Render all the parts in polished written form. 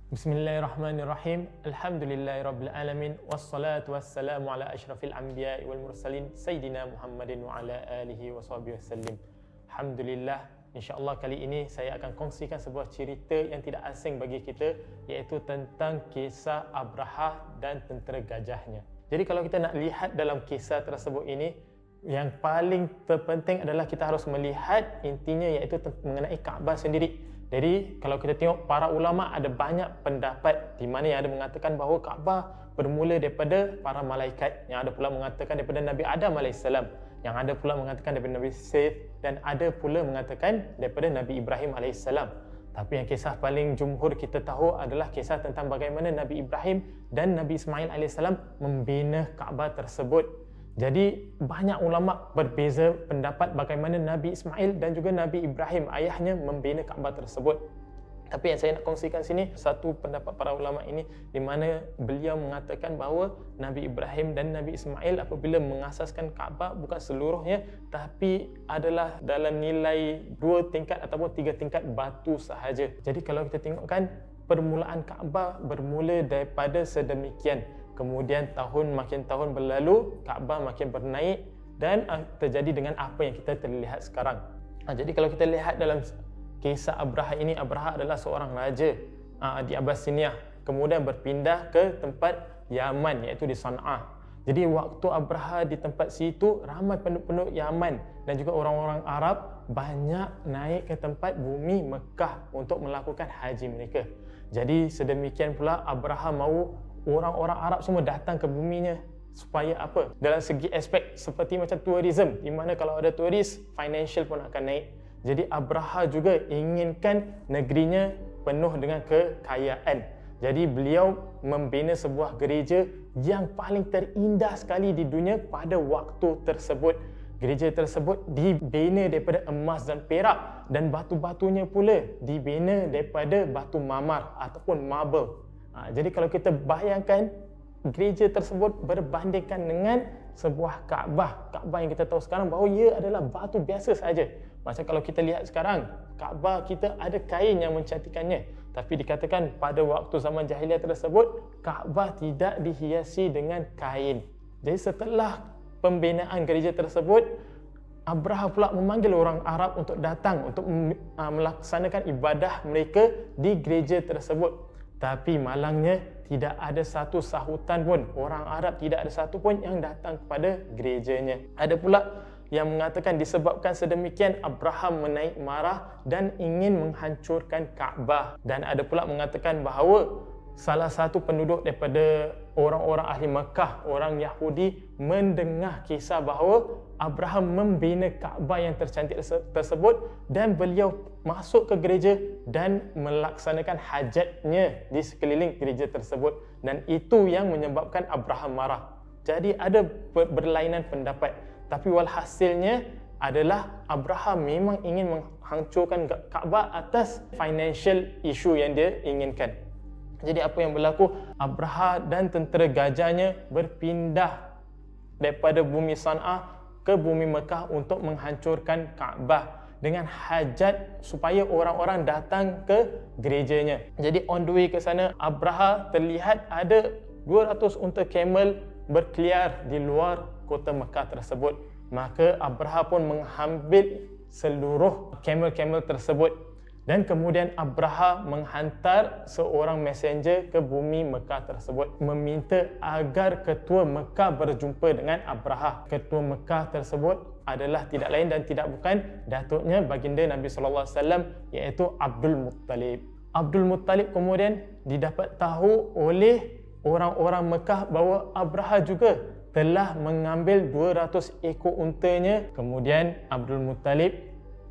Bismillahirrahmanirrahim. Alhamdulillahirabbil alamin wassalatu wassalamu ala asyrafil anbiya'i wal mursalin sayyidina Muhammadin wa ala alihi washabihi wasallim. Alhamdulillah, insya-Allah kali ini saya akan kongsikan sebuah cerita yang tidak asing bagi kita, iaitu tentang kisah Abraha dan tentera gajahnya. Jadi kalau kita nak lihat dalam kisah tersebut ini, yang paling terpenting adalah kita harus melihat intinya, iaitu mengenai Kaabah sendiri. Jadi kalau kita tengok, para ulama ada banyak pendapat di mana yang ada mengatakan bahawa Kaabah bermula daripada para malaikat, yang ada pula mengatakan daripada Nabi Adam AS, yang ada pula mengatakan daripada Nabi Seth, dan ada pula mengatakan daripada Nabi Ibrahim AS. Tapi yang kisah paling jumhur kita tahu adalah kisah tentang bagaimana Nabi Ibrahim dan Nabi Ismail AS membina Kaabah tersebut. Jadi banyak ulama berbeza pendapat bagaimana Nabi Ismail dan juga Nabi Ibrahim ayahnya membina Kaabah tersebut. Tapi yang saya nak kongsikan sini, satu pendapat para ulama ini di mana beliau mengatakan bahawa Nabi Ibrahim dan Nabi Ismail apabila mengasaskan Kaabah bukan seluruhnya, tapi adalah dalam nilai 2 tingkat ataupun 3 tingkat batu sahaja. Jadi kalau kita tengokkan, permulaan Kaabah bermula daripada sedemikian. Kemudian makin tahun berlalu, Kaabah makin bernaik dan terjadi dengan apa yang kita terlihat sekarang. Jadi kalau kita lihat dalam kisah Abraha ini, Abraha adalah seorang raja di Abyssinia, kemudian berpindah ke tempat Yaman, iaitu di Sana'a. Jadi waktu Abraha di tempat situ, ramai penduduk Yaman dan juga orang-orang Arab banyak naik ke tempat bumi Mekah untuk melakukan haji mereka. Jadi sedemikian pula Abraha mahu orang-orang Arab semua datang ke buminya supaya apa? Dalam segi aspek seperti macam tourism, di mana kalau ada turis, financial pun akan naik. Jadi Abraha juga inginkan negerinya penuh dengan kekayaan. Jadi beliau membina sebuah gereja yang paling terindah sekali di dunia pada waktu tersebut. Gereja tersebut dibina daripada emas dan perak, dan batu-batunya pula dibina daripada batu mamar ataupun marble. Jadi kalau kita bayangkan gereja tersebut berbandingkan dengan sebuah Kaabah yang kita tahu sekarang bahawa ia adalah batu biasa saja. Macam kalau kita lihat sekarang, Kaabah kita ada kain yang mencantikkannya, tapi dikatakan pada waktu zaman jahiliah tersebut, Kaabah tidak dihiasi dengan kain. Jadi setelah pembinaan gereja tersebut, Abraha pula memanggil orang Arab untuk datang untuk melaksanakan ibadah mereka di gereja tersebut. Tapi malangnya tidak ada satu sahutan pun, orang Arab tidak ada satu pun yang datang kepada gerejanya. Ada pula yang mengatakan disebabkan sedemikian Abraham menaik marah dan ingin menghancurkan Kaabah. Dan ada pula mengatakan bahawa salah satu penduduk daripada orang-orang ahli Mekah, orang Yahudi, mendengar kisah bahawa Abraham membina Kaabah yang tercantik tersebut, dan beliau masuk ke gereja dan melaksanakan hajatnya di sekeliling gereja tersebut, dan itu yang menyebabkan Abraham marah. Jadi ada berlainan pendapat, tapi walhasilnya adalah Abraham memang ingin menghancurkan Kaabah atas financial issue yang dia inginkan. Jadi apa yang berlaku? Abraha dan tentera gajahnya berpindah daripada bumi Sana'a ke bumi Mekah untuk menghancurkan Kaabah dengan hajat supaya orang-orang datang ke gerejanya. Jadi on the way ke sana, Abraha terlihat ada 200 unta camel berkeliar di luar kota Mekah tersebut. Maka Abraha pun mengambil seluruh camel-camel tersebut, dan kemudian Abraha menghantar seorang messenger ke bumi Mekah tersebut, meminta agar ketua Mekah berjumpa dengan Abraha. Ketua Mekah tersebut adalah tidak lain dan tidak bukan datuknya baginda Nabi SAW, iaitu Abdul Muttalib. Abdul Muttalib kemudian didapat tahu oleh orang-orang Mekah bahawa Abraha juga telah mengambil 200 ekor untanya. Kemudian Abdul Muttalib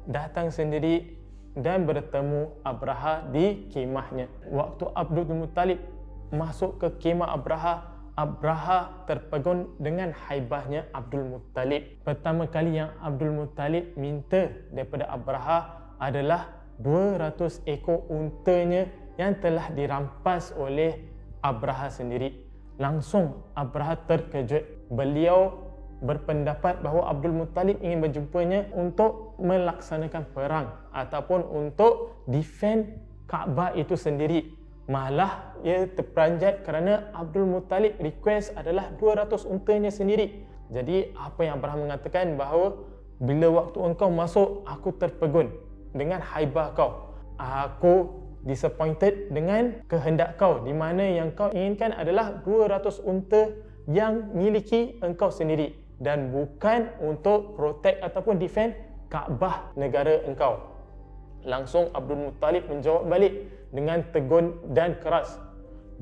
datang sendiri dan bertemu Abraha di kemahnya. Waktu Abdul Muttalib masuk ke kemah Abraha, Abraha terpegun dengan haibahnya Abdul Muttalib. Pertama kali yang Abdul Muttalib minta daripada Abraha adalah 200 ekor untanya yang telah dirampas oleh Abraha sendiri. Langsung Abraha terkejut. Beliau berpendapat bahawa Abdul Muttalib ingin berjumpanya untuk melaksanakan perang ataupun untuk defend Kaabah itu sendiri. Malah ia terperanjat kerana Abdul Muttalib request adalah 200 untanya sendiri. Jadi apa yang Abraham mengatakan bahawa bila waktu engkau masuk, aku terpegun dengan haibah kau. Aku disappointed dengan kehendak kau, di mana yang kau inginkan adalah 200 unta yang miliki engkau sendiri dan bukan untuk protect ataupun defend Kaabah negara engkau. Langsung Abdul Muttalib menjawab balik dengan tegun dan keras,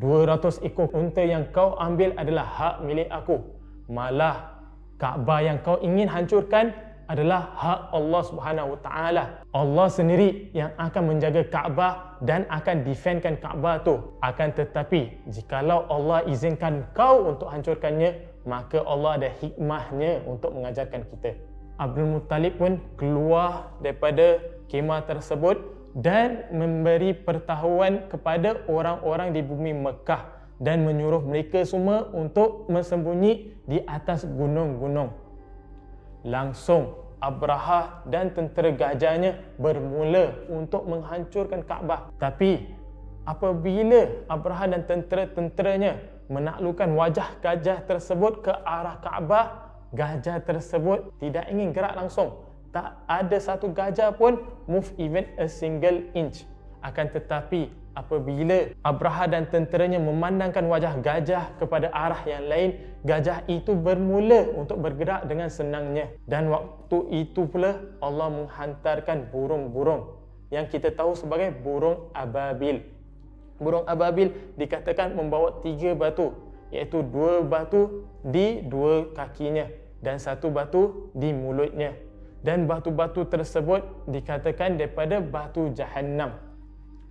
200 ekor unta yang kau ambil adalah hak milik aku. Malah Kaabah yang kau ingin hancurkan adalah hak Allah Subhanahu Wa Taala. Allah sendiri yang akan menjaga Kaabah dan akan defendkan Kaabah tu. Akan tetapi jikalau Allah izinkan kau untuk hancurkannya, maka Allah ada hikmahnya untuk mengajarkan kita. Abdul Muttalib pun keluar daripada kemah tersebut dan memberi pertahuan kepada orang-orang di bumi Mekah dan menyuruh mereka semua untuk bersembunyi di atas gunung-gunung. Langsung Abraha dan tentera gajahnya bermula untuk menghancurkan Kaabah. Tapi apabila Abraha dan tentera-tenteranya menaklukkan wajah gajah tersebut ke arah Kaabah, gajah tersebut tidak ingin gerak langsung. Tak ada satu gajah pun move even a single inch. Akan tetapi apabila Abraha dan tenteranya memandangkan wajah gajah kepada arah yang lain, gajah itu bermula untuk bergerak dengan senangnya. Dan waktu itu pula Allah menghantarkan burung-burung yang kita tahu sebagai burung ababil. Burung ababil dikatakan membawa 3 batu, iaitu 2 batu di 2 kakinya dan 1 batu di mulutnya. Dan batu-batu tersebut dikatakan daripada batu Jahannam.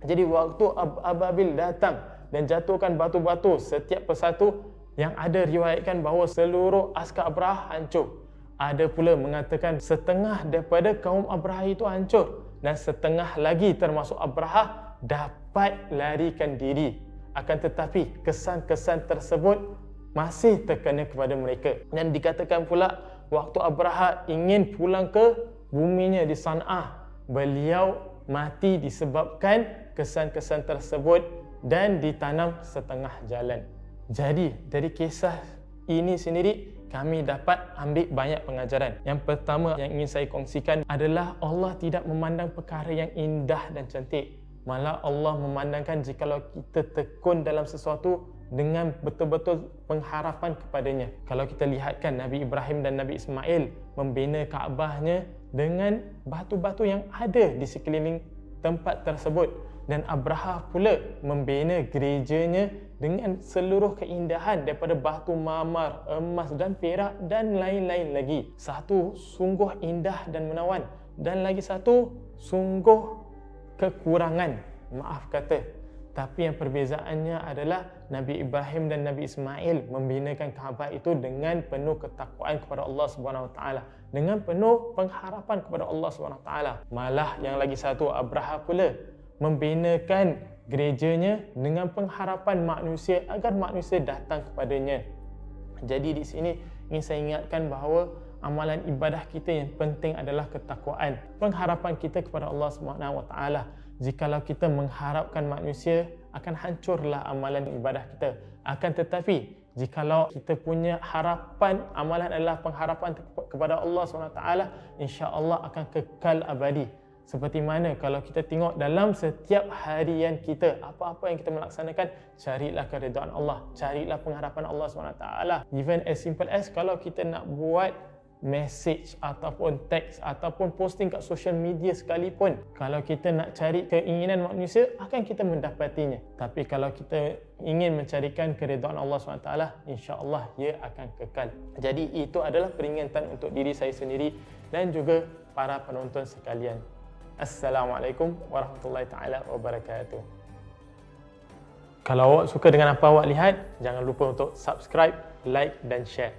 Jadi waktu ababil datang dan jatuhkan batu-batu setiap persatu, yang ada riwayatkan bahawa seluruh askar Abraha hancur. Ada pula mengatakan setengah daripada kaum Abraha itu hancur dan setengah lagi termasuk Abraha dapat larikan diri. Akan tetapi kesan-kesan tersebut masih terkena kepada mereka. Dan dikatakan pula waktu Abraha ingin pulang ke buminya di San'ah, beliau mati disebabkan kesan-kesan tersebut dan ditanam setengah jalan. Jadi dari kisah ini sendiri kami dapat ambil banyak pengajaran. Yang pertama yang ingin saya kongsikan adalah Allah tidak memandang perkara yang indah dan cantik. Malah Allah memandangkan jikalau kita tekun dalam sesuatu dengan betul-betul pengharapan kepadanya. Kalau kita lihatkan Nabi Ibrahim dan Nabi Ismail membina Kaabahnya dengan batu-batu yang ada di sekeliling tempat tersebut, dan Abraha pula membina gerejanya dengan seluruh keindahan daripada batu marmar, emas dan perak dan lain-lain lagi. Satu sungguh indah dan menawan, dan lagi satu sungguh kekurangan, maaf kata. Tapi yang perbezaannya adalah Nabi Ibrahim dan Nabi Ismail membinakan Kaabah itu dengan penuh ketakwaan kepada Allah Subhanahu Wa Taala, dengan penuh pengharapan kepada Allah Subhanahu Wa Taala. Malah yang lagi satu, Abraha pula membinakan gerejanya dengan pengharapan manusia agar manusia datang kepadanya. Jadi di sini ingin saya ingatkan bahawa amalan ibadah kita yang penting adalah ketakwaan, pengharapan kita kepada Allah Subhanahu Wa Taala. Jikalau kita mengharapkan manusia, akan hancurlah amalan ibadah kita. Akan tetapi jikalau kita punya harapan, amalan adalah pengharapan kepada Allah SWT, insya-Allah akan kekal abadi. Seperti mana kalau kita tengok dalam setiap harian kita, apa-apa yang kita melaksanakan, carilah keridhaan Allah, carilah pengharapan Allah SWT. Even as simple as kalau kita nak buat message ataupun teks ataupun posting kat social media sekalipun, kalau kita nak cari keinginan manusia, akan kita mendapatinya. Tapi kalau kita ingin mencarikan keridhaan Allah SWT, insya-Allah ia akan kekal. Jadi itu adalah peringatan untuk diri saya sendiri dan juga para penonton sekalian. Assalamualaikum warahmatullahi taala wabarakatuh. Kalau awak suka dengan apa awak lihat, jangan lupa untuk subscribe, like dan share.